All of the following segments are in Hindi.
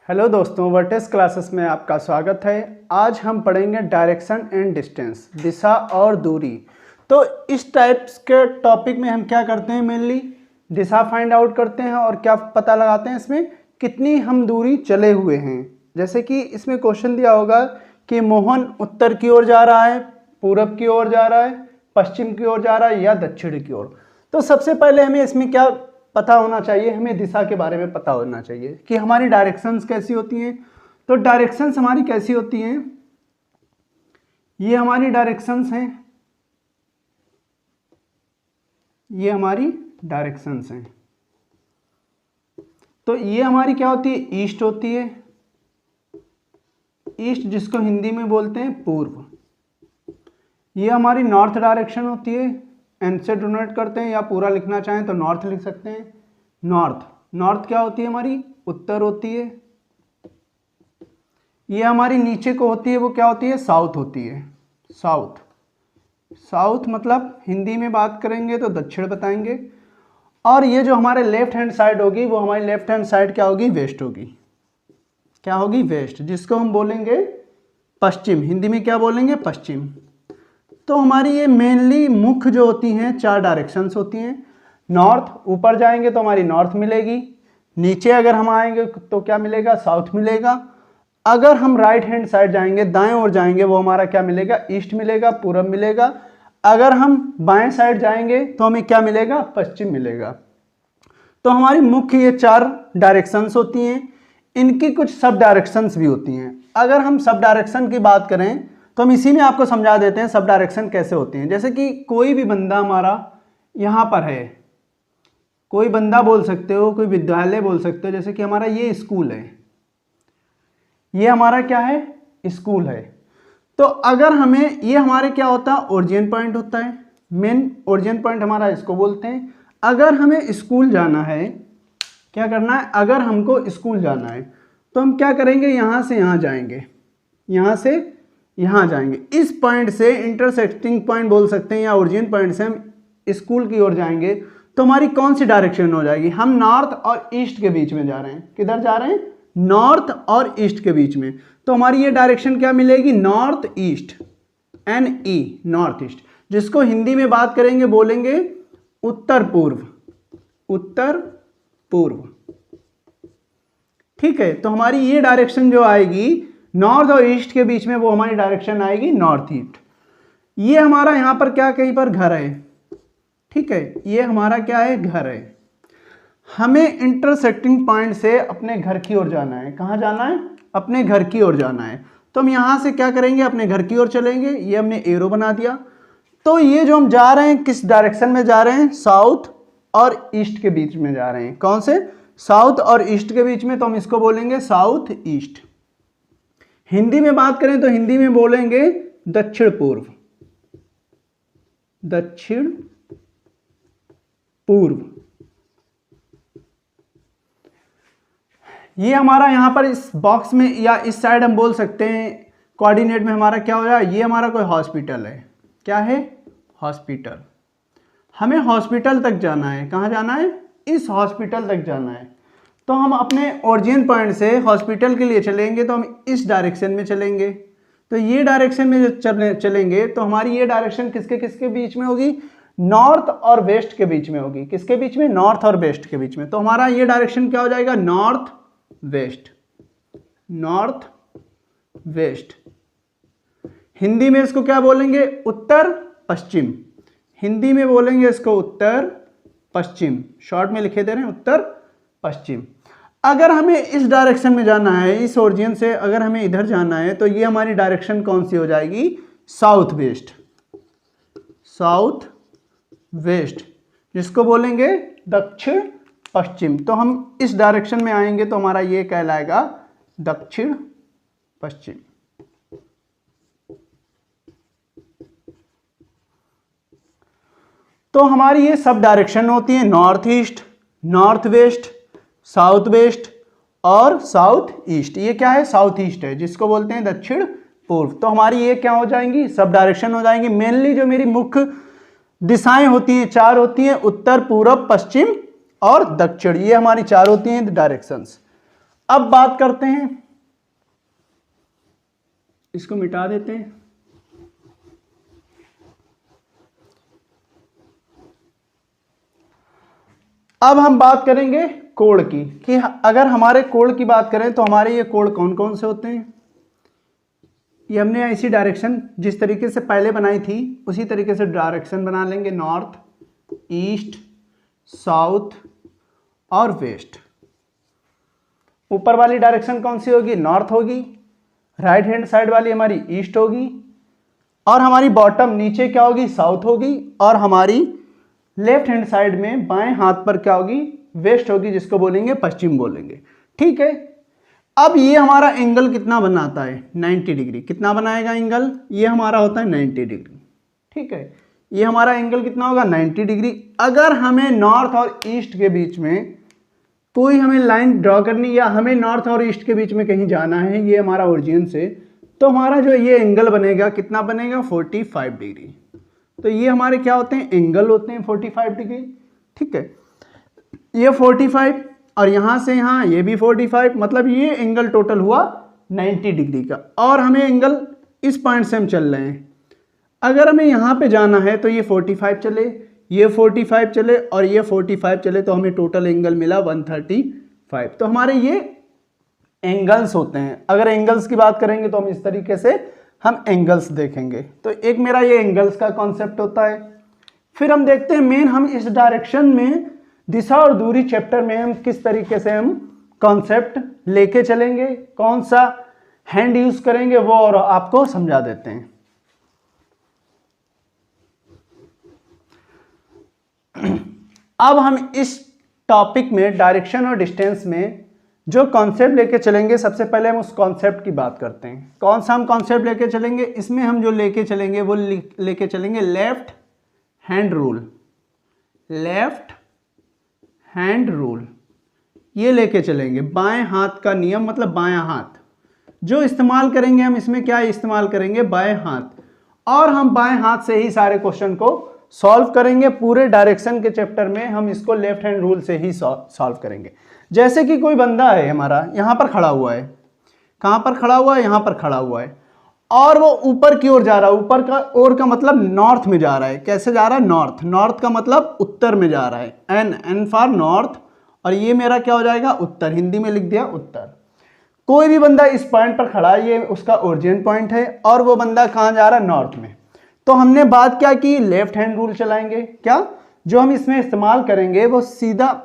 हेलो दोस्तों, वर्टेस क्लासेस में आपका स्वागत है। आज हम पढ़ेंगे डायरेक्शन एंड डिस्टेंस, दिशा और दूरी। तो इस टाइप्स के टॉपिक में हम क्या करते हैं, मेनली दिशा फाइंड आउट करते हैं और क्या पता लगाते हैं इसमें कितनी हम दूरी चले हुए हैं। जैसे कि इसमें क्वेश्चन दिया होगा कि मोहन उत्तर की ओर जा रहा है, पूरब की ओर जा रहा है, पश्चिम की ओर जा रहा है या दक्षिण की ओर। तो सबसे पहले हमें इसमें क्या पता होना चाहिए, हमें दिशा के बारे में पता होना चाहिए कि हमारी डायरेक्शंस कैसी होती हैं। तो डायरेक्शंस हमारी कैसी होती हैं, ये हमारी डायरेक्शंस हैं, ये हमारी डायरेक्शंस हैं। तो ये हमारी क्या होती है, ईस्ट होती है, ईस्ट जिसको हिंदी में बोलते हैं पूर्व। ये हमारी नॉर्थ डायरेक्शन होती है, एन से डोनेट करते हैं या पूरा लिखना चाहें तो नॉर्थ लिख सकते हैं। नॉर्थ, नॉर्थ क्या होती है हमारी, उत्तर होती है। ये हमारी नीचे को होती है, वो क्या होती है, साउथ होती है। साउथ, साउथ मतलब हिंदी में बात करेंगे तो दक्षिण बताएंगे। और ये जो हमारे लेफ्ट हैंड साइड होगी, वो हमारी लेफ्ट हैंड साइड क्या होगी, वेस्ट होगी। क्या होगी, वेस्ट, जिसको हम बोलेंगे पश्चिम। हिंदी में क्या बोलेंगे, पश्चिम। तो हमारी ये मेनली मुख्य जो होती हैं चार डायरेक्शंस होती हैं। नॉर्थ, ऊपर जाएंगे तो हमारी नॉर्थ मिलेगी, नीचे अगर हम आएंगे तो क्या मिलेगा, साउथ मिलेगा। अगर हम राइट हैंड साइड जाएंगे, दाएं ओर जाएंगे, वो हमारा क्या मिलेगा, ईस्ट मिलेगा, पूरब मिलेगा। अगर हम बाएं साइड जाएंगे तो हमें क्या मिलेगा, पश्चिम मिलेगा। तो हमारी मुख्य ये चार डायरेक्शंस होती हैं। इनकी कुछ सब डायरेक्शंस भी होती हैं। अगर हम सब डायरेक्शन की बात करें तो हम इसी में आपको समझा देते हैं सब डायरेक्शन कैसे होती हैं। जैसे कि कोई भी बंदा हमारा यहाँ पर है, कोई बंदा बोल सकते हो, कोई विद्यालय बोल सकते हो। जैसे कि हमारा ये स्कूल है, ये हमारा क्या है, स्कूल है। तो अगर हमें ये हमारे क्या होता है, ओरिजिन पॉइंट होता है, मेन ओरिजिन पॉइंट हमारा इसको बोलते हैं। अगर हमें स्कूल जाना है, क्या करना है, अगर हमको स्कूल जाना है तो हम क्या करेंगे, यहाँ से यहाँ जाएंगे, यहाँ से यहाँ जाएंगे। इस पॉइंट से इंटरसेक्टिंग पॉइंट बोल सकते हैं या ओरिजिन पॉइंट से हम स्कूल की ओर जाएंगे तो हमारी कौन सी डायरेक्शन हो जाएगी, हम नॉर्थ और ईस्ट के बीच में जा रहे हैं। किधर जा रहे हैं, नॉर्थ और ईस्ट के बीच में। तो हमारी ये डायरेक्शन क्या मिलेगी, north east, NE, north east, जिसको हिंदी में बात करेंगे बोलेंगे उत्तर पूर्व, उत्तर पूर्व। ठीक है, तो हमारी ये डायरेक्शन जो आएगी नॉर्थ और ईस्ट के बीच में, वो हमारी डायरेक्शन आएगी नॉर्थ ईस्ट। ये हमारा यहाँ पर क्या, कहीं पर घर है। ठीक है, ये हमारा क्या है, घर है। हमें इंटरसेक्टिंग पॉइंट से अपने घर की ओर जाना है। कहाँ जाना है, अपने घर की ओर जाना है। तो हम यहाँ से क्या करेंगे, अपने घर की ओर चलेंगे। ये हमने एरो बना दिया। तो ये जो हम जा रहे हैं, किस डायरेक्शन में जा रहे हैं, साउथ और ईस्ट के बीच में जा रहे हैं। कौन से, साउथ और ईस्ट के बीच में। तो हम इसको बोलेंगे साउथ ईस्ट। हिंदी में बात करें तो हिंदी में बोलेंगे दक्षिण पूर्व, दक्षिण पूर्व। ये हमारा यहां पर इस बॉक्स में या इस साइड हम बोल सकते हैं कोऑर्डिनेट में हमारा क्या हो जाए, ये हमारा कोई हॉस्पिटल है। क्या है, हॉस्पिटल। हमें हॉस्पिटल तक जाना है। कहां जाना है, इस हॉस्पिटल तक जाना है। तो हम अपने ओरिजिन पॉइंट से हॉस्पिटल के लिए चलेंगे तो हम इस डायरेक्शन में चलेंगे। तो ये डायरेक्शन में जो चलेंगे तो हमारी ये डायरेक्शन किसके किसके बीच में होगी, नॉर्थ और वेस्ट के बीच में होगी। किसके बीच में, नॉर्थ और वेस्ट के बीच में। तो हमारा ये डायरेक्शन क्या हो जाएगा, north west, north west. Hindi में इसको क्या बोलेंगे, उत्तर पश्चिम। हिंदी में बोलेंगे इसको उत्तर पश्चिम, शॉर्ट में लिखे दे रहे हैं उत्तर पश्चिम। अगर हमें इस डायरेक्शन में जाना है, इस ओरिजिन से अगर हमें इधर जाना है तो ये हमारी डायरेक्शन कौन सी हो जाएगी, साउथ वेस्ट, साउथ वेस्ट, जिसको बोलेंगे दक्षिण पश्चिम। तो हम इस डायरेक्शन में आएंगे तो हमारा ये कहलाएगा दक्षिण पश्चिम। तो हमारी ये सब डायरेक्शन होती है, north east, north west, south west और साउथ ईस्ट। ये क्या है, साउथ ईस्ट है, जिसको बोलते हैं दक्षिण पूर्व। तो हमारी ये क्या हो जाएंगी, सब डायरेक्शन हो जाएंगी। मेनली जो मेरी मुख्य दिशाएं होती हैं, चार होती हैं, उत्तर, पूरब, पश्चिम और दक्षिण। ये हमारी चार होती हैं डायरेक्शंस। अब बात करते हैं, इसको मिटा देते हैं। अब हम बात करेंगे कोण की, कि अगर हमारे कोण की बात करें तो हमारे ये कोण कौन कौन से होते हैं। ये हमने ऐसी डायरेक्शन जिस तरीके से पहले बनाई थी उसी तरीके से डायरेक्शन बना लेंगे, नॉर्थ, ईस्ट, साउथ और वेस्ट। ऊपर वाली डायरेक्शन कौन सी होगी, नॉर्थ होगी। राइट हैंड साइड वाली हमारी ईस्ट होगी, और हमारी बॉटम नीचे क्या होगी, साउथ होगी। और हमारी लेफ्ट हैंड साइड में बाएं हाथ पर क्या होगी, वेस्ट होगी, जिसको बोलेंगे पश्चिम बोलेंगे। ठीक है, अब ये हमारा एंगल कितना बनाता है, 90 डिग्री। कितना बनाएगा एंगल, ये हमारा होता है 90 डिग्री। ठीक है, ये हमारा एंगल कितना होगा, 90 डिग्री। अगर हमें नॉर्थ और ईस्ट के बीच में कोई हमें लाइन ड्रॉ करनी, या हमें नॉर्थ और ईस्ट के बीच में कहीं जाना है, ये हमारा ओरिजिन से, तो हमारा जो ये एंगल बनेगा कितना बनेगा, 45 डिग्री। तो ये हमारे क्या होते हैं, एंगल होते हैं 45 डिग्री। ठीक है, ये 45 और यहाँ से यहाँ ये भी 45, मतलब ये एंगल टोटल हुआ 90 डिग्री का। और हमें एंगल इस पॉइंट से हम चल रहे हैं, अगर हमें यहाँ पे जाना है तो ये 45 चले, ये 45 चले और ये 45 चले, तो हमें टोटल एंगल मिला 135। तो हमारे ये एंगल्स होते हैं। अगर एंगल्स की बात करेंगे तो हम इस तरीके से हम एंगल्स देखेंगे। तो एक मेरा ये एंगल्स का कॉन्सेप्ट होता है। फिर हम देखते हैं मेन, हम इस डायरेक्शन में दिशा और दूरी चैप्टर में हम किस तरीके से हम कॉन्सेप्ट लेके चलेंगे, कौन सा हैंड यूज करेंगे, वो और आपको समझा देते हैं। अब हम इस टॉपिक में डायरेक्शन और डिस्टेंस में जो कॉन्सेप्ट लेके चलेंगे, सबसे पहले हम उस कॉन्सेप्ट की बात करते हैं। कौन सा हम कॉन्सेप्ट लेके चलेंगे, इसमें हम जो लेके चलेंगे वो लेके चलेंगे left hand rule. Left hand rule ये लेके चलेंगे, बाएं हाथ का नियम, मतलब बायां हाथ जो इस्तेमाल करेंगे हम, इसमें क्या इस्तेमाल करेंगे, बाएं हाथ। और हम बाएं हाथ से ही सारे क्वेश्चन को सॉल्व करेंगे। पूरे डायरेक्शन के चैप्टर में हम इसको लेफ्ट हैंड रूल से ही सॉल्व करेंगे। जैसे कि कोई बंदा है हमारा यहाँ पर खड़ा हुआ है, कहाँ पर खड़ा हुआ है, यहाँ पर खड़ा हुआ है, और वो ऊपर की ओर जा रहा है। ऊपर का ओर का मतलब नॉर्थ में जा रहा है। कैसे जा रहा है, नॉर्थ। नॉर्थ का मतलब उत्तर में जा रहा है, एन फॉर नॉर्थ, और ये मेरा क्या हो जाएगा, उत्तर। हिंदी में लिख दिया उत्तर। कोई भी बंदा इस पॉइंट पर खड़ा है, ये उसका ओरिजिन पॉइंट है, और वो बंदा कहाँ जा रहा है, नॉर्थ में। तो हमने बात क्या की, लेफ्ट हैंड रूल चलाएंगे। क्या जो हम इसमें इस्तेमाल करेंगे वो सीधा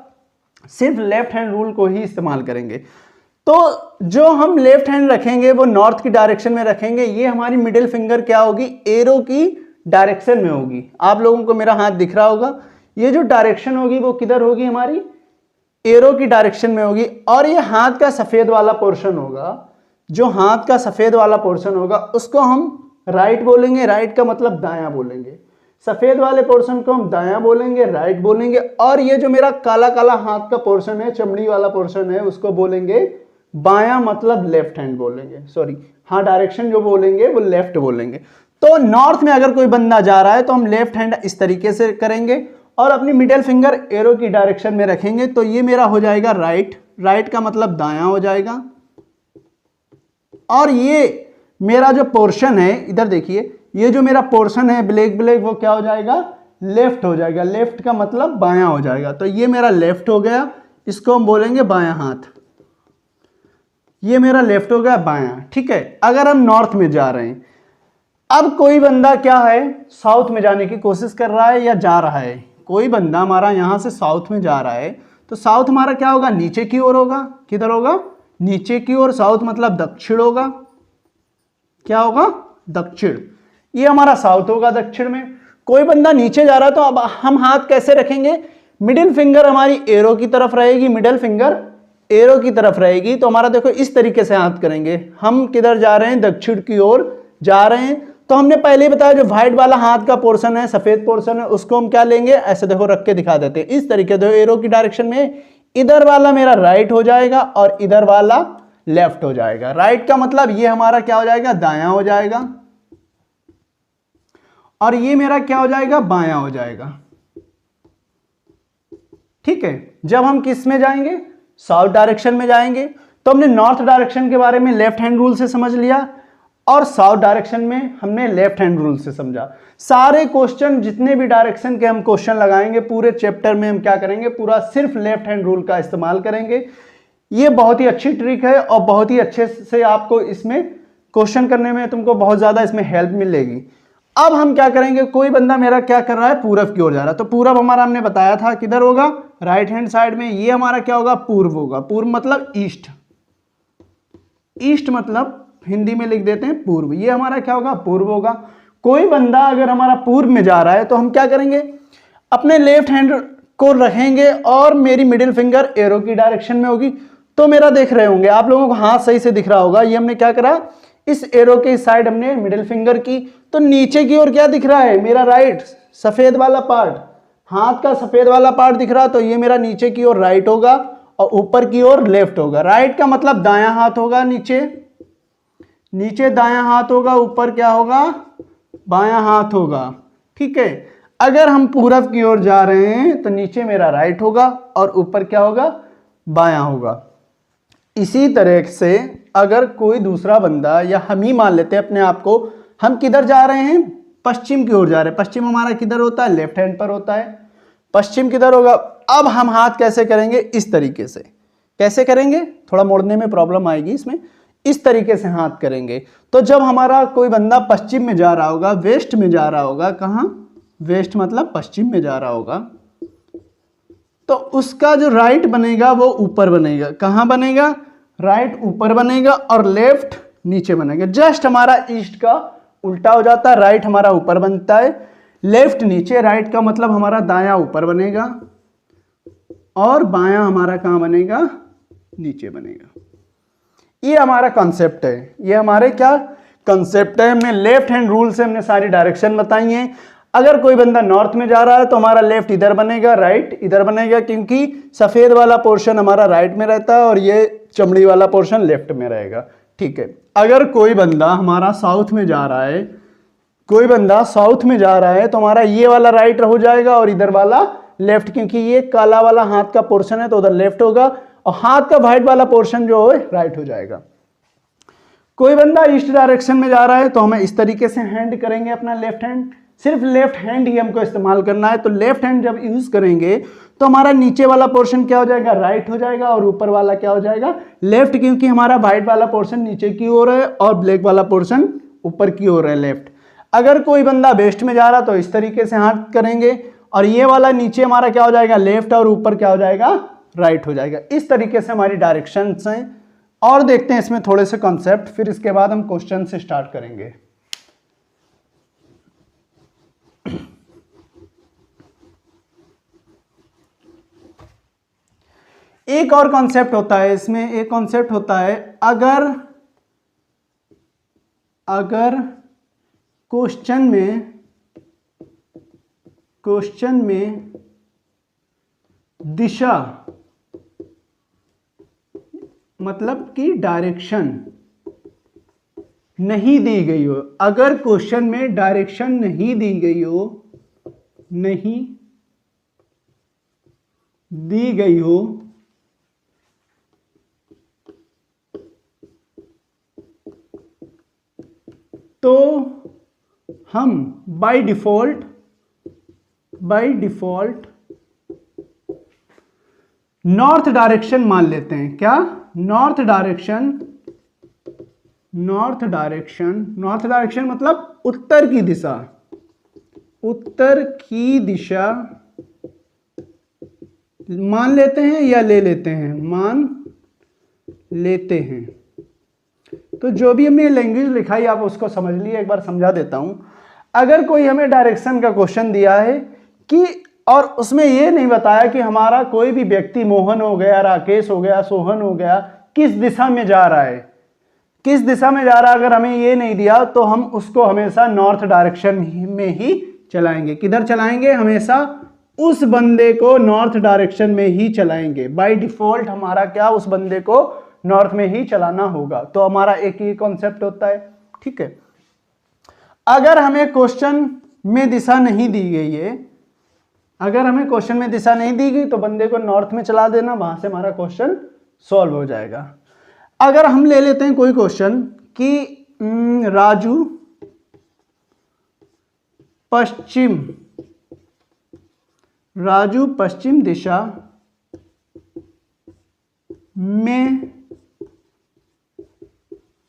सिर्फ लेफ्ट हैंड रूल को ही इस्तेमाल करेंगे। तो जो हम लेफ्ट हैंड रखेंगे वो नॉर्थ की डायरेक्शन में रखेंगे। ये हमारी मिडिल फिंगर क्या होगी, एरो की डायरेक्शन में होगी। आप लोगों को मेरा हाथ दिख रहा होगा, ये जो डायरेक्शन होगी वो किधर होगी, हमारी एरो की डायरेक्शन में होगी। और ये हाथ का सफेद वाला पोर्शन होगा, जो हाथ का सफेद वाला पोर्शन होगा उसको हम राइट बोलेंगे। राइट का मतलब दायां बोलेंगे। सफेद वाले पोर्शन को हम दायां बोलेंगे, राइट बोलेंगे। और ये जो मेरा काला काला हाथ का पोर्शन है, चमड़ी वाला पोर्शन है, उसको बोलेंगे बायां, मतलब लेफ्ट हैंड बोलेंगे। सॉरी, हाँ, डायरेक्शन जो बोलेंगे वो लेफ्ट बोलेंगे। तो नॉर्थ में अगर कोई बंदा जा रहा है तो हम लेफ्ट हैंड इस तरीके से करेंगे और अपनी मिडिल फिंगर एरो की डायरेक्शन में रखेंगे। तो ये मेरा हो जाएगा राइट। राइट का मतलब दायां हो जाएगा। और ये मेरा जो पोर्शन है, इधर देखिए, ये जो मेरा पोर्शन है ब्लैक ब्लैक, वो क्या हो जाएगा, लेफ्ट हो जाएगा। लेफ्ट का मतलब बायां हो जाएगा। तो ये मेरा लेफ्ट हो गया, इसको हम बोलेंगे बायां हाथ। ये मेरा लेफ्ट हो गया, बायां। ठीक है, अगर हम नॉर्थ में जा रहे हैं, अब कोई बंदा क्या है, साउथ में जाने की कोशिश कर रहा है या जा रहा है। कोई बंदा हमारा यहां से साउथ में जा रहा है, तो साउथ हमारा क्या होगा, नीचे की ओर होगा। किधर होगा, नीचे की ओर। साउथ मतलब दक्षिण होगा। क्या होगा, दक्षिण। ये हमारा साउथ होगा, दक्षिण में। कोई बंदा नीचे जा रहा है तो अब हम हाथ कैसे रखेंगे, मिडिल फिंगर हमारी एरो की तरफ रहेगी। मिडिल फिंगर एरो की तरफ रहेगी। तो हमारा देखो इस तरीके से हाथ करेंगे। हम किधर जा रहे हैं, दक्षिण की ओर जा रहे हैं। तो हमने पहले ही बताया जो व्हाइट वाला हाथ का पोर्शन है, सफेद पोर्शन है, उसको हम क्या लेंगे, ऐसे देखो रख के दिखा देते हैं। इस तरीके से एरो की डायरेक्शन में इधर वाला मेरा राइट हो जाएगा और इधर वाला लेफ्ट हो जाएगा। राइट का मतलब ये हमारा क्या हो जाएगा, दायां हो जाएगा। और ये मेरा क्या हो जाएगा, बायां हो जाएगा। ठीक है, जब हम किस में जाएंगे, साउथ डायरेक्शन में जाएंगे। तो हमने नॉर्थ डायरेक्शन के बारे में लेफ्ट हैंड रूल से समझ लिया और साउथ डायरेक्शन में हमने लेफ्ट हैंड रूल से समझा। सारे क्वेश्चन जितने भी डायरेक्शन के हम क्वेश्चन लगाएंगे पूरे चैप्टर में हम क्या करेंगे, पूरा सिर्फ लेफ्ट हैंड रूल का इस्तेमाल करेंगे। ये बहुत ही अच्छी ट्रिक है और बहुत ही अच्छे से आपको इसमें क्वेश्चन करने में तुमको बहुत ज्यादा इसमें हेल्प मिलेगी। अब हम क्या करेंगे, कोई बंदा मेरा क्या कर रहा है, पूरब की ओर जा रहा है, तो पूरब हमारा हमने बताया था किधर होगा, राइट हैंड साइड में। ये हमारा क्या होगा, पूर्व होगा। पूर्व मतलब ईस्ट, ईस्ट मतलब हिंदी में लिख देते हैं पूर्व। ये हमारा क्या होगा, पूर्व होगा। कोई बंदा अगर हमारा पूर्व में जा रहा है तो हम क्या करेंगे, अपने लेफ्ट हैंड को रखेंगे और मेरी मिडिल फिंगर एरो की डायरेक्शन में होगी। तो मेरा देख रहे होंगे आप लोगों को हाथ सही से दिख रहा होगा। ये हमने क्या करा, इस एरो के साइड हमने मिडिल फिंगर की, तो नीचे की ओर क्या दिख रहा है, मेरा राइट सफेद वाला पार्ट, हाथ का सफेद वाला पार्ट दिख रहा, तो ये मेरा नीचे की ओर राइट होगा और ऊपर की ओर लेफ्ट होगा। राइट का मतलब दायां हाथ होगा, नीचे नीचे दायां हाथ होगा, ऊपर क्या होगा, बायां हाथ होगा। ठीक है, अगर हम पूरब की ओर जा रहे हैं तो नीचे मेरा राइट होगा और ऊपर क्या होगा, बायां होगा। इसी तरह से अगर कोई दूसरा बंदा, या हम ही मान लेते हैं अपने आप को, हम किधर जा रहे हैं, पश्चिम की ओर जा रहे हैं। पश्चिम हमारा किधर होता है, लेफ्ट हैंड पर होता है। पश्चिम किधर होगा। अब हम हाथ कैसे करेंगे, इस तरीके से। कैसे करेंगे, थोड़ा मोड़ने में प्रॉब्लम आएगी इसमें। इस तरीके से हाथ करेंगे। तो जब हमारा कोई बंदा पश्चिम में जा रहा होगा, वेस्ट में जा रहा होगा, कहां, वेस्ट मतलब पश्चिम में जा रहा होगा, तो उसका जो राइट बनेगा वो ऊपर बनेगा। कहां बनेगा, राइट ऊपर बनेगा और लेफ्ट नीचे बनेगा। जस्ट हमारा ईस्ट का उल्टा हो जाता है, राइट हमारा ऊपर बनता है, लेफ्ट नीचे। राइट का मतलब हमारा दायां ऊपर बनेगा और बायां हमारा कहां बनेगा, नीचे बनेगा। ये हमारा कॉन्सेप्ट है। ये हमारे क्या कॉन्सेप्ट है। हमने लेफ्ट हैंड रूल से हमने सारी डायरेक्शन बताई है। अगर कोई बंदा नॉर्थ में जा रहा है तो हमारा लेफ्ट इधर बनेगा, राइट इधर बनेगा, क्योंकि सफेद वाला पोर्शन हमारा राइट में रहता है और ये चमड़ी वाला पोर्शन लेफ्ट में रहेगा। ठीक है, अगर कोई बंदा हमारा साउथ में जा रहा है, कोई बंदा साउथ में जा रहा है तो हमारा ये वाला राइट हो जाएगा और इधर वाला लेफ्ट, क्योंकि ये काला वाला हाथ का पोर्शन है तो उधर लेफ्ट होगा और हाथ का व्हाइट वाला पोर्शन जो है राइट हो जाएगा। कोई बंदा ईस्ट डायरेक्शन में जा रहा है तो हमें इस तरीके से हैंड करेंगे अपना लेफ्ट हैंड। सिर्फ लेफ्ट हैंड ही हमको इस्तेमाल करना है। तो लेफ्ट हैंड जब यूज करेंगे तो हमारा नीचे वाला पोर्शन क्या हो जाएगा, राइट हो जाएगा और ऊपर वाला क्या हो जाएगा, लेफ्ट, क्योंकि हमारा व्हाइट वाला पोर्शन नीचे की ओर है और ब्लैक वाला पोर्शन ऊपर की ओर है, लेफ्ट। अगर कोई बंदा वेस्ट में जा रहा तो इस तरीके से हाथ करेंगे और ये वाला नीचे हमारा क्या हो जाएगा, लेफ्ट, और ऊपर क्या हो जाएगा, राइट हो जाएगा। इस तरीके से हमारी डायरेक्शंस हैं। और देखते हैं इसमें थोड़े से कॉन्सेप्ट, फिर इसके बाद हम क्वेश्चन से स्टार्ट करेंगे। एक और कॉन्सेप्ट होता है इसमें, एक कॉन्सेप्ट होता है अगर क्वेश्चन में दिशा मतलब कि डायरेक्शन नहीं दी गई हो। अगर क्वेश्चन में डायरेक्शन नहीं दी गई हो, नहीं दी गई हो, तो हम बाय डिफॉल्ट नॉर्थ डायरेक्शन मान लेते हैं। क्या, नॉर्थ डायरेक्शन मतलब उत्तर की दिशा, उत्तर की दिशा मान लेते हैं या ले लेते हैं, मान लेते हैं। तो जो भी हमने लैंग्वेज लिखाई आप उसको समझ लिए, एक बार समझा देता हूं। अगर कोई हमें डायरेक्शन का क्वेश्चन दिया है कि, और उसमें यह नहीं बताया कि हमारा कोई भी व्यक्ति, मोहन हो गया, राकेश हो गया, सोहन हो गया, किस दिशा में जा रहा है, किस दिशा में जा रहा है, अगर हमें ये नहीं दिया तो हम उसको हमेशा नॉर्थ डायरेक्शन में ही चलाएंगे। किधर चलाएंगे, हमेशा उस बंदे को नॉर्थ डायरेक्शन में ही चलाएंगे। बाय डिफॉल्ट हमारा क्या, उस बंदे को नॉर्थ में ही चलाना होगा। तो हमारा एक ही कॉन्सेप्ट होता है। ठीक है, अगर हमें क्वेश्चन में दिशा नहीं दी गई है, अगर हमें क्वेश्चन में दिशा नहीं दी गई तो बंदे को नॉर्थ में चला देना, वहां से हमारा क्वेश्चन सॉल्व हो जाएगा। अगर हम ले लेते हैं कोई क्वेश्चन कि राजू पश्चिम दिशा में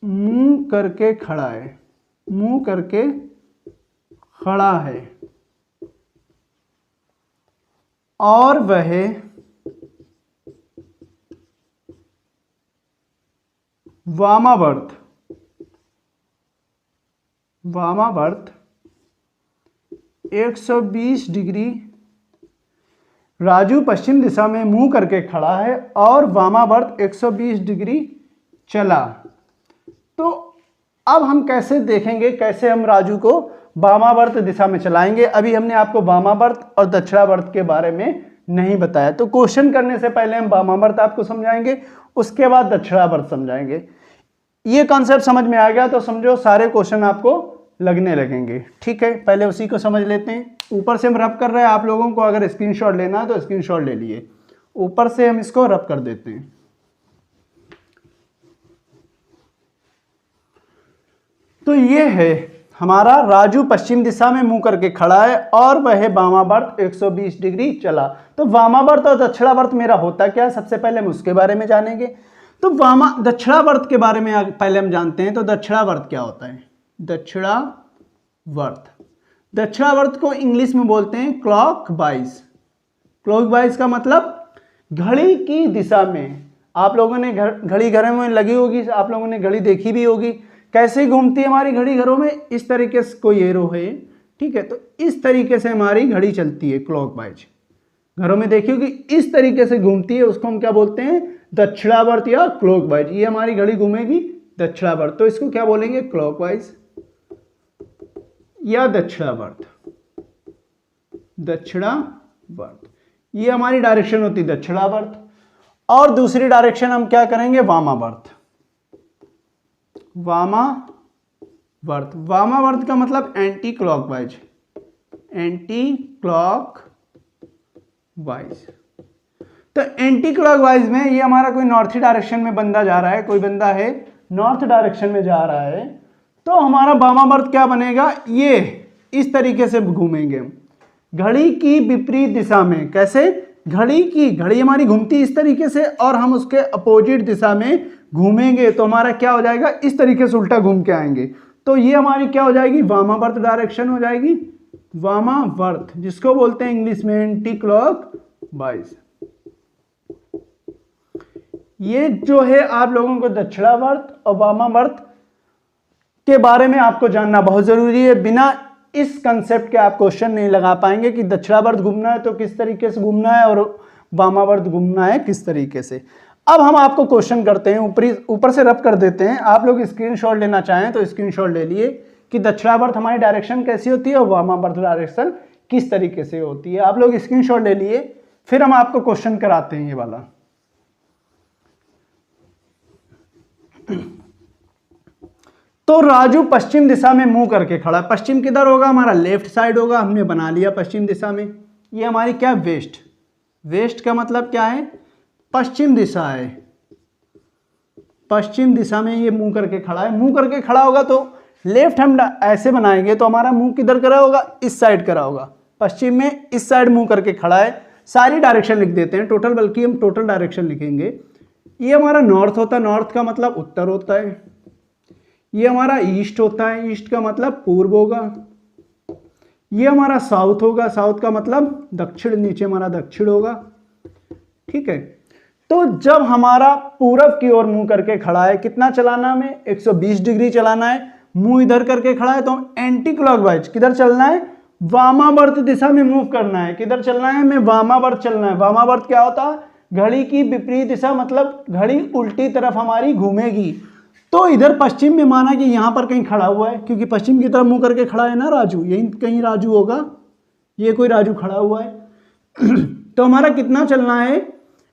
मुंह करके खड़ा है और वह वामावर्त 120 डिग्री, राजू पश्चिम दिशा में मुंह करके खड़ा है और वामावर्त 120 डिग्री चला। तो अब हम कैसे देखेंगे, कैसे हम राजू को वामावर्त दिशा में चलाएंगे। अभी हमने आपको वामावर्त और दक्षिणावर्त के बारे में नहीं बताया, तो क्वेश्चन करने से पहले हम वामावर्त आपको समझाएंगे, उसके बाद दक्षिणावर्त समझाएंगे। ये कॉन्सेप्ट समझ में आ गया तो समझो सारे क्वेश्चन आपको लगने लगेंगे। ठीक है, पहले उसी को समझ लेते हैं। ऊपर से हम रब कर रहे हैं, आप लोगों को अगर स्क्रीनशॉट लेना है तो स्क्रीनशॉट ले लिए। ऊपर से हम इसको रब कर देते हैं। तो ये है हमारा राजू पश्चिम दिशा में मुंह करके खड़ा है और वह वामावर्त 120 डिग्री चला। तो वामावर्त और दक्षिणावर्त मेरा होता क्या है, सबसे पहले हम उसके बारे में जानेंगे। तो दक्षिणावर्त के बारे में पहले हम जानते हैं। तो दक्षिणावर्त क्या होता है? दक्षिणावर्त को इंग्लिश में बोलते हैं क्लॉकवाइज। क्लॉकवाइज का मतलब घड़ी की दिशा में। आप लोगों ने घड़ी घरों में लगी होगी, आप लोगों ने घड़ी देखी भी होगी। कैसे घूमती है हमारी घड़ी घरों में? इस तरीके से कोई एरो है, ठीक है, तो इस तरीके से हमारी घड़ी चलती है क्लॉकवाइज। घरों में देखी होगी, इस तरीके से घूमती है, उसको हम क्या बोलते हैं? दक्षिणावर्त या क्लॉकवाइज। ये हमारी घड़ी घूमेगी दक्षिणावर्त, तो इसको क्या बोलेंगे? क्लॉकवाइज या दक्षिणावर्त। ये हमारी डायरेक्शन होती है दक्षिणावर्त। और दूसरी डायरेक्शन हम क्या करेंगे? वामावर्त। वामावर्त का मतलब एंटी क्लॉकवाइज। तो एंटी क्लॉकवाइज में ये हमारा कोई नॉर्थ डायरेक्शन में बंदा जा रहा है, कोई बंदा है नॉर्थ डायरेक्शन में जा रहा है, तो हमारा वामावर्त क्या बनेगा? ये इस तरीके से घूमेंगे घड़ी की विपरीत दिशा में। कैसे? घड़ी हमारी घूमती इस तरीके से और हम उसके अपोजिट दिशा में घूमेंगे, तो हमारा क्या हो जाएगा? इस तरीके से उल्टा घूम के आएंगे, तो ये हमारी क्या हो जाएगी? वामावर्त डायरेक्शन हो जाएगी। वामावर्त, जिसको बोलते हैं इंग्लिश में एंटी क्लॉकवाइज। ये जो है आप लोगों को दक्षिणावर्त और वामावर्त के बारे में आपको जानना बहुत जरूरी है। बिना इस कंसेप्ट के आप क्वेश्चन नहीं लगा पाएंगे कि दक्षिणावर्त घूमना है तो किस तरीके से घूमना है और वामावर्त घूमना है किस तरीके से। अब हम आपको क्वेश्चन करते हैं, ऊपर से रब कर देते हैं। आप लोग स्क्रीनशॉट लेना चाहें तो स्क्रीनशॉट ले लिए कि दक्षिणावर्त हमारी डायरेक्शन कैसी होती है और वामावर्त डायरेक्शन किस तरीके से होती है। आप लोग स्क्रीनशॉट ले लिए, फिर हम आपको क्वेश्चन कराते हैं ये वाला। तो राजू पश्चिम दिशा में मुंह करके खड़ा है। पश्चिम किधर होगा? हमारा लेफ्ट साइड होगा, हमने बना लिया पश्चिम दिशा में। ये हमारी क्या? वेस्ट का मतलब क्या है? पश्चिम दिशा है। पश्चिम दिशा में ये मुंह करके खड़ा है। मुंह करके खड़ा होगा तो लेफ्ट हम ऐसे बनाएंगे तो हमारा मुंह किधर करा होगा? इस साइड करा होगा। पश्चिम में इस साइड मुंह करके खड़ा है। सारी डायरेक्शन लिख देते हैं टोटल, बल्कि हम टोटल डायरेक्शन लिखेंगे। ये हमारा नॉर्थ होता है, नॉर्थ का मतलब उत्तर होता है। ये हमारा ईस्ट होता है, ईस्ट का मतलब पूर्व होगा। ये हमारा साउथ होगा, साउथ का मतलब दक्षिण, नीचे हमारा दक्षिण होगा। ठीक है, तो जब हमारा पूरब की ओर मुंह करके खड़ा है, कितना चलाना है? 120 डिग्री चलाना है। मुंह इधर करके खड़ा है तो हम एंटी क्लॉकवाइज किधर चलना है? वामावर्त दिशा में मूव करना है। किधर चलना है? हमें वामावर्त चलना है। वामावर्त क्या होता है? घड़ी की विपरीत दिशा, मतलब घड़ी उल्टी तरफ हमारी घूमेगी। तो इधर पश्चिम में माना कि यहां पर कहीं खड़ा हुआ है, क्योंकि पश्चिम की तरफ मुंह करके खड़ा है ना राजू, यहीं कहीं राजू होगा। ये कोई राजू खड़ा हुआ है। तो हमारा कितना चलना है?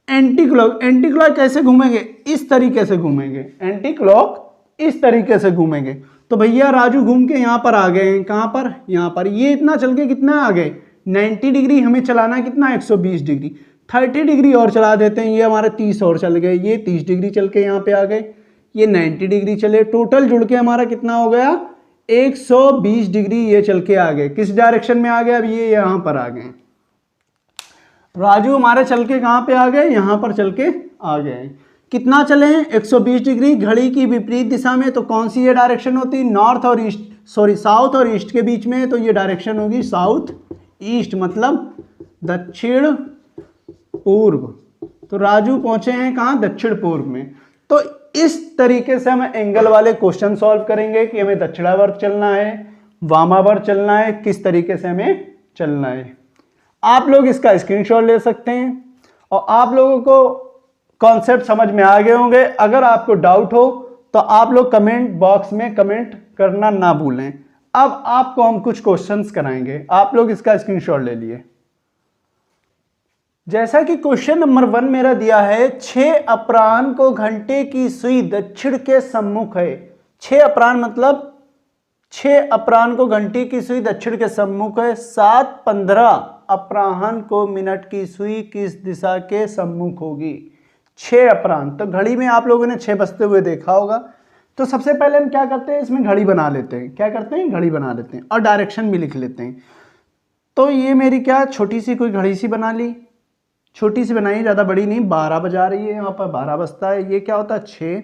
Anti clock. एंटी क्लॉक कैसे घूमेंगे? इस तरीके से घूमेंगे। एंटी क्लॉक इस तरीके से घूमेंगे। तो भैया राजू घूम के यहां पर आ गए हैं। कहां पर? यहां पर। ये इतना चल के कितना आ गए? 90 डिग्री हमें चलाना है। कितना? 120 डिग्री। 30 डिग्री और चला देते हैं, ये हमारे 30 और चल गए। ये 30 डिग्री चल के यहाँ पे आ गए। ये 90 डिग्री चले, टोटल जुड़ के हमारा कितना हो गया 120 डिग्री ये चल के आ गए। किस डायरेक्शन में आ गए, अब ये यहाँ पर आ गए। राजू हमारे चल के कहाँ पे आ गए, यहाँ पर चल के आ गए। कितना चले हैं 120 डिग्री घड़ी की विपरीत दिशा में। तो कौन सी ये डायरेक्शन होती है, नॉर्थ और ईस्ट, सॉरी साउथ और ईस्ट के बीच में, तो ये डायरेक्शन होगी साउथ ईस्ट, मतलब दक्षिण पूर्व। तो राजू पहुंचे हैं कहाँ, दक्षिण पूर्व में। तो इस तरीके से हम एंगल वाले क्वेश्चन सॉल्व करेंगे कि हमें दक्षिणावर्त चलना है, वामावर्त चलना है, किस तरीके से हमें चलना है। आप लोग इसका स्क्रीनशॉट ले सकते हैं और आप लोगों को कॉन्सेप्ट समझ में आ गए होंगे। अगर आपको डाउट हो तो आप लोग कमेंट बॉक्स में कमेंट करना ना भूलें। अब आपको हम कुछ क्वेश्चंस कराएंगे, आप लोग इसका स्क्रीनशॉट ले लिए। जैसा कि क्वेश्चन नंबर 1 मेरा दिया है, 6 अपराह्न को घंटे की सुई दक्षिण के सम्मुख है। 6 अपराह्न मतलब 6 अपराह्न को घंटे की सुई दक्षिण के सम्मुख है। 7:15 अपराह्न को मिनट की सुई किस दिशा के सम्मुख होगी। 6 अपराह्न, तो घड़ी में आप लोगों ने 6 बजते हुए देखा होगा। तो सबसे पहले हम क्या करते हैं, इसमें घड़ी बना लेते हैं। क्या करते हैं, घड़ी बना लेते हैं और डायरेक्शन भी लिख लेते हैं। तो ये मेरी क्या छोटी सी कोई घड़ी सी बना ली, छोटी सी बनाई, ज़्यादा बड़ी नहीं। 12 बजा रही है, यहाँ पर 12 बजता है। ये क्या होता है 6,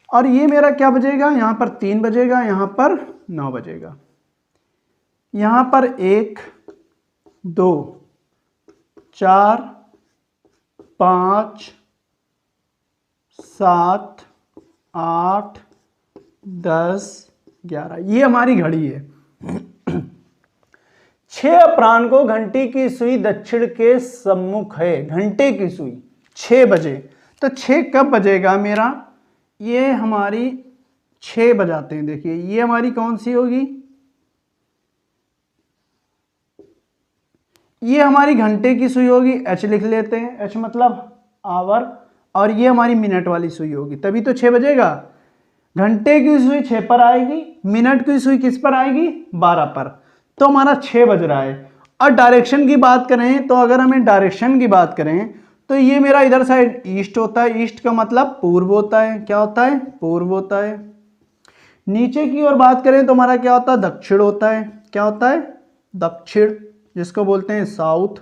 और ये मेरा क्या बजेगा, यहाँ पर 3 बजेगा, यहाँ पर 9 बजेगा, यहाँ पर 1 2 4 5 7 8 10 11, ये हमारी घड़ी है। 6 अपराह्न को घंटे की सुई दक्षिण के सम्मुख है। घंटे की सुई 6 बजे, तो 6 कब बजेगा मेरा, ये हमारी 6 बजाते हैं। देखिए ये हमारी कौन सी होगी, ये हमारी घंटे की सुई होगी। एच लिख लेते हैं, एच मतलब आवर, और ये हमारी मिनट वाली सुई होगी, तभी तो 6 बजेगा। घंटे की सुई 6 पर आएगी, मिनट की सुई किस पर आएगी, 12 पर, तो हमारा 6 बज रहा है। और डायरेक्शन की बात करें तो अगर हमें डायरेक्शन की बात करें तो ये मेरा इधर साइड ईस्ट होता है। ईस्ट का मतलब पूर्व होता है। क्या होता है, पूर्व होता है। नीचे की ओर बात करें तो हमारा क्या होता है, दक्षिण होता है। क्या होता है, दक्षिण, जिसको बोलते हैं साउथ।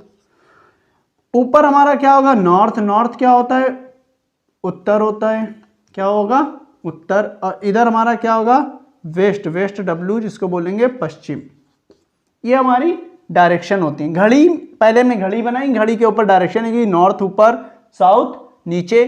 ऊपर हमारा क्या होगा, नॉर्थ। नॉर्थ क्या होता है, उत्तर होता है। क्या होगा, उत्तर। और इधर हमारा क्या होगा, वेस्ट। वेस्ट डब्ल्यू, जिसको बोलेंगे पश्चिम। ये हमारी डायरेक्शन होती है। घड़ी पहले में घड़ी बनाई, घड़ी के ऊपर डायरेक्शन है, नॉर्थ ऊपर, साउथ नीचे,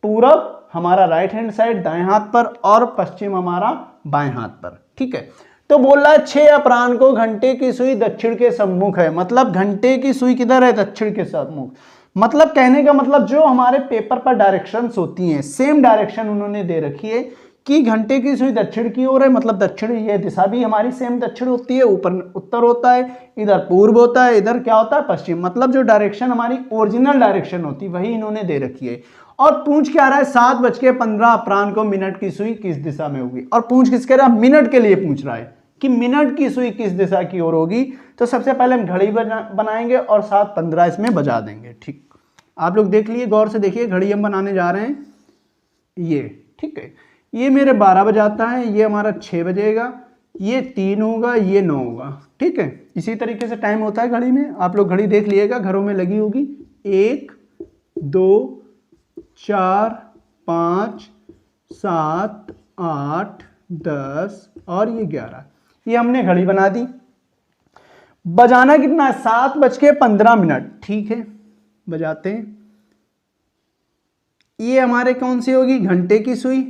पूरब हमारा राइट हैंड साइड दाएं हाथ पर, और पश्चिम हमारा बाएं हाथ पर। ठीक है, तो बोल रहा है 6 अपराह्न को घंटे की सुई दक्षिण के सम्मुख है। मतलब घंटे की सुई किधर है, दक्षिण के सम्मुख। मतलब कहने का मतलब जो हमारे पेपर पर डायरेक्शंस होती हैं, सेम डायरेक्शन उन्होंने दे रखी है कि घंटे की सुई दक्षिण की ओर है, मतलब दक्षिण, ये दिशा भी हमारी सेम दक्षिण होती है। ऊपर उत्तर होता है, इधर पूर्व होता है, इधर क्या होता है, पश्चिम। मतलब जो डायरेक्शन हमारी ओरिजिनल डायरेक्शन होती है वही इन्होंने दे रखी है। और पूछ क्या रहा है, 7:15 अपराह्न को मिनट की सुई किस दिशा में होगी। और पूछ किस कह रहा है, मिनट के लिए पूछ रहा है कि मिनट की सुई किस दिशा की ओर होगी। तो सबसे पहले हम घड़ी बनाएंगे और 7:15 इसमें बजा देंगे। ठीक, आप लोग देख लिए, गौर से देखिए, घड़ी हम बनाने जा रहे हैं ये। ठीक है, ये मेरे 12 बजाता है, ये हमारा 6 बजेगा, ये 3 होगा, ये 9 होगा। ठीक है, इसी तरीके से टाइम होता है घड़ी में। आप लोग घड़ी देख लिएगा, घरों में लगी होगी। 1 2 4 5 7 8 10 और ये 11। ये हमने घड़ी बना दी। बजाना कितना है, 7:15। ठीक है, बजाते हैं। ये हमारे कौन सी होगी, घंटे की सुई,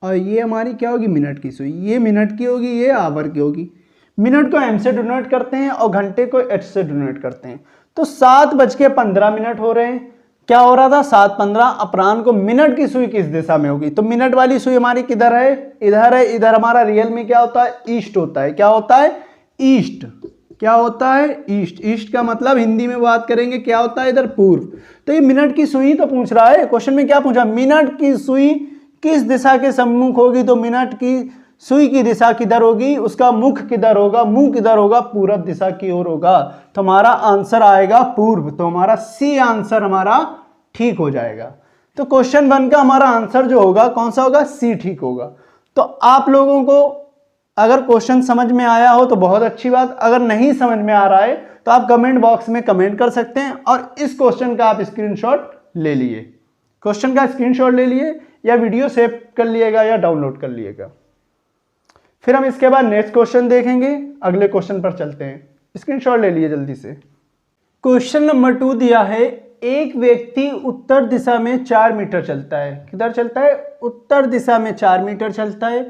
और ये हमारी क्या होगी, मिनट की सुई। ये मिनट की होगी, ये आवर की होगी। मिनट को एम से डिनोट करते हैं और घंटे को एच से डिनोट करते हैं। तो 7:15 हो रहे हैं। क्या हो रहा था, 7:15 अपराह्न को मिनट की सुई किस दिशा में होगी। तो मिनट वाली सुई हमारी किधर है, इधर है। इधर हमारा रियल में क्या होता है, ईस्ट होता है। क्या होता है, ईस्ट। क्या होता है, ईस्ट। ईस्ट का मतलब हिंदी में बात करेंगे क्या होता है, इधर पूर्व। तो ये मिनट की सुई तो पूछ रहा है, क्वेश्चन में क्या पूछा, मिनट की सुई किस दिशा के सम्मुख होगी। तो मिनट की सुई की दिशा किधर होगी, उसका मुख किधर होगा, मुंह किधर होगा, पूरब दिशा की ओर होगा। तो हमारा आंसर आएगा पूर्व। तो हमारा सी आंसर हमारा ठीक हो जाएगा। तो क्वेश्चन 1 का हमारा आंसर जो होगा कौन सा होगा, सी ठीक होगा। तो आप लोगों को अगर क्वेश्चन समझ में आया हो तो बहुत अच्छी बात, अगर नहीं समझ में आ रहा है तो आप कमेंट बॉक्स में कमेंट कर सकते हैं और इस क्वेश्चन का आप स्क्रीनशॉट ले लिए, क्वेश्चन का स्क्रीनशॉट ले लिए या वीडियो सेव कर लिएगा या डाउनलोड कर लिएगा। फिर हम इसके बाद नेक्स्ट क्वेश्चन देखेंगे, अगले क्वेश्चन पर चलते हैं। स्क्रीनशॉट ले लिए जल्दी से। क्वेश्चन नंबर 2 दिया है, एक व्यक्ति उत्तर दिशा में 4 मीटर चलता है। किधर चलता है, उत्तर दिशा में 4 मीटर चलता है।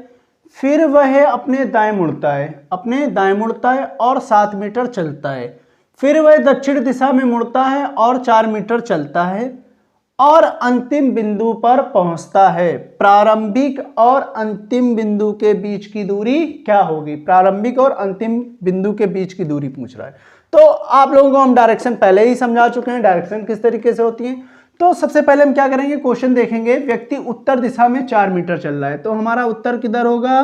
फिर वह अपने दाएं मुड़ता है और 7 मीटर चलता है। फिर वह दक्षिण दिशा में मुड़ता है और 4 मीटर चलता है और अंतिम बिंदु पर पहुंचता है। प्रारंभिक और अंतिम बिंदु के बीच की दूरी क्या होगी, प्रारंभिक और अंतिम बिंदु के बीच की दूरी पूछ रहा है। तो आप लोगों को हम डायरेक्शन पहले ही समझा चुके हैं, डायरेक्शन किस तरीके से होती है। तो सबसे पहले हम क्या करेंगे, क्वेश्चन देखेंगे। व्यक्ति उत्तर दिशा में 4 मीटर चल रहा है, तो हमारा उत्तर किधर होगा,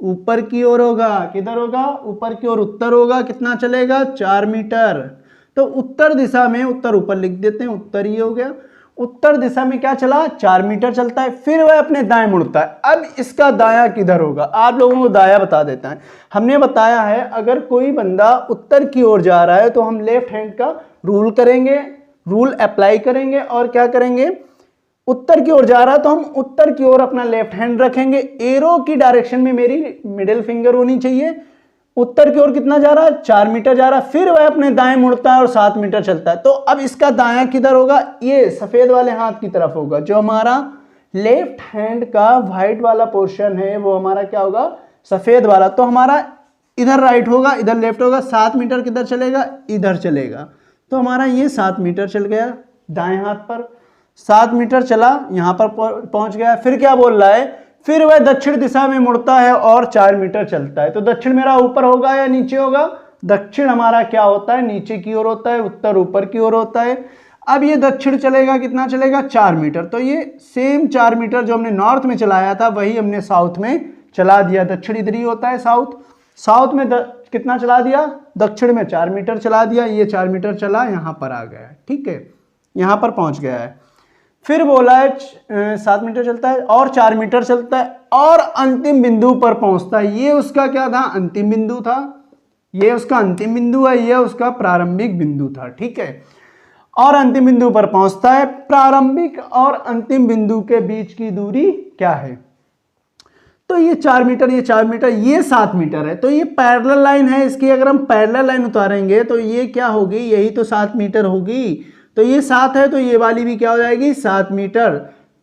ऊपर की ओर होगा। किधर होगा, ऊपर की ओर उत्तर होगा। कितना चलेगा, 4 मीटर। तो उत्तर दिशा में, उत्तर ऊपर लिख देते हैं, उत्तर ये हो गया। उत्तर दिशा में क्या चला, 4 मीटर चलता है। फिर वह अपने दाएं मुड़ता है। अब इसका दायां किधर होगा, आप लोगों को दायां बता देता है। हमने बताया है अगर कोई बंदा उत्तर की ओर जा रहा है तो हम लेफ्ट हैंड का रूल करेंगे, रूल अप्लाई करेंगे और क्या करेंगे, उत्तर की ओर जा रहा है तो हम उत्तर की ओर अपना लेफ्ट हैंड रखेंगे। एरो की डायरेक्शन में मेरी मिडिल फिंगर होनी चाहिए। उत्तर की ओर कितना जा रहा है, 4 मीटर जा रहा है। फिर वह अपने दाएं मुड़ता है और 7 मीटर चलता है। तो अब इसका दायां किधर होगा, ये सफेद वाले हाथ की तरफ होगा। जो हमारा लेफ्ट हैंड का व्हाइट वाला पोर्शन है वो हमारा क्या होगा, सफेद वाला। तो हमारा इधर राइट होगा, इधर लेफ्ट होगा। 7 मीटर किधर चलेगा, इधर चलेगा। तो हमारा ये 7 मीटर चल गया दाएं हाथ पर, 7 मीटर चला, यहां पर पहुंच गया। फिर क्या बोल रहा है, फिर वह दक्षिण दिशा में मुड़ता है और 4 मीटर चलता है। तो दक्षिण मेरा ऊपर होगा या नीचे होगा, दक्षिण हमारा क्या होता है, नीचे की ओर होता है, उत्तर ऊपर की ओर होता है। अब ये दक्षिण चलेगा, कितना चलेगा, 4 मीटर। तो ये सेम 4 मीटर जो हमने नॉर्थ में चलाया था वही हमने साउथ में चला दिया। दक्षिण इधर ही होता है, साउथ में कितना चला दिया, दक्षिण में 4 मीटर चला दिया। ये 4 मीटर चला, यहां पर आ गया है, ठीक है, यहां पर पहुंच गया है। फिर बोला है 7 मीटर चलता है और 4 मीटर चलता है और अंतिम बिंदु पर पहुंचता है। ये उसका क्या था, अंतिम बिंदु था। ये उसका अंतिम बिंदु है, ये उसका प्रारंभिक बिंदु था, ठीक है। और अंतिम बिंदु पर पहुंचता है। प्रारंभिक और अंतिम बिंदु के बीच की दूरी क्या है, तो ये 4 मीटर, ये 4 मीटर, ये 7 मीटर है। तो ये पैरेलल लाइन है, इसकी अगर हम पैरेलल लाइन उतारेंगे तो ये क्या होगी, यही तो 7 मीटर होगी। तो ये 7 है तो ये वाली भी क्या हो जाएगी, 7 मीटर।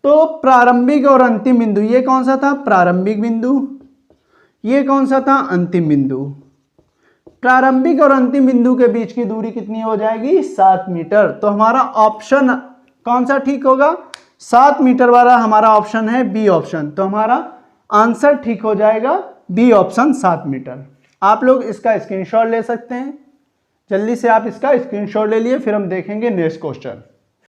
तो प्रारंभिक और अंतिम बिंदु, ये कौन सा था, प्रारंभिक बिंदु, ये कौन सा था, अंतिम बिंदु। प्रारंभिक और अंतिम बिंदु के बीच की दूरी कितनी हो जाएगी, 7 मीटर। तो हमारा ऑप्शन कौन सा ठीक होगा, 7 मीटर वाला हमारा ऑप्शन है बी ऑप्शन। तो हमारा आंसर ठीक हो जाएगा बी ऑप्शन, 7 मीटर। आप लोग इसका स्क्रीनशॉट ले सकते हैं, जल्दी से आप इसका स्क्रीनशॉट ले लिए। फिर हम देखेंगे नेक्स्ट क्वेश्चन।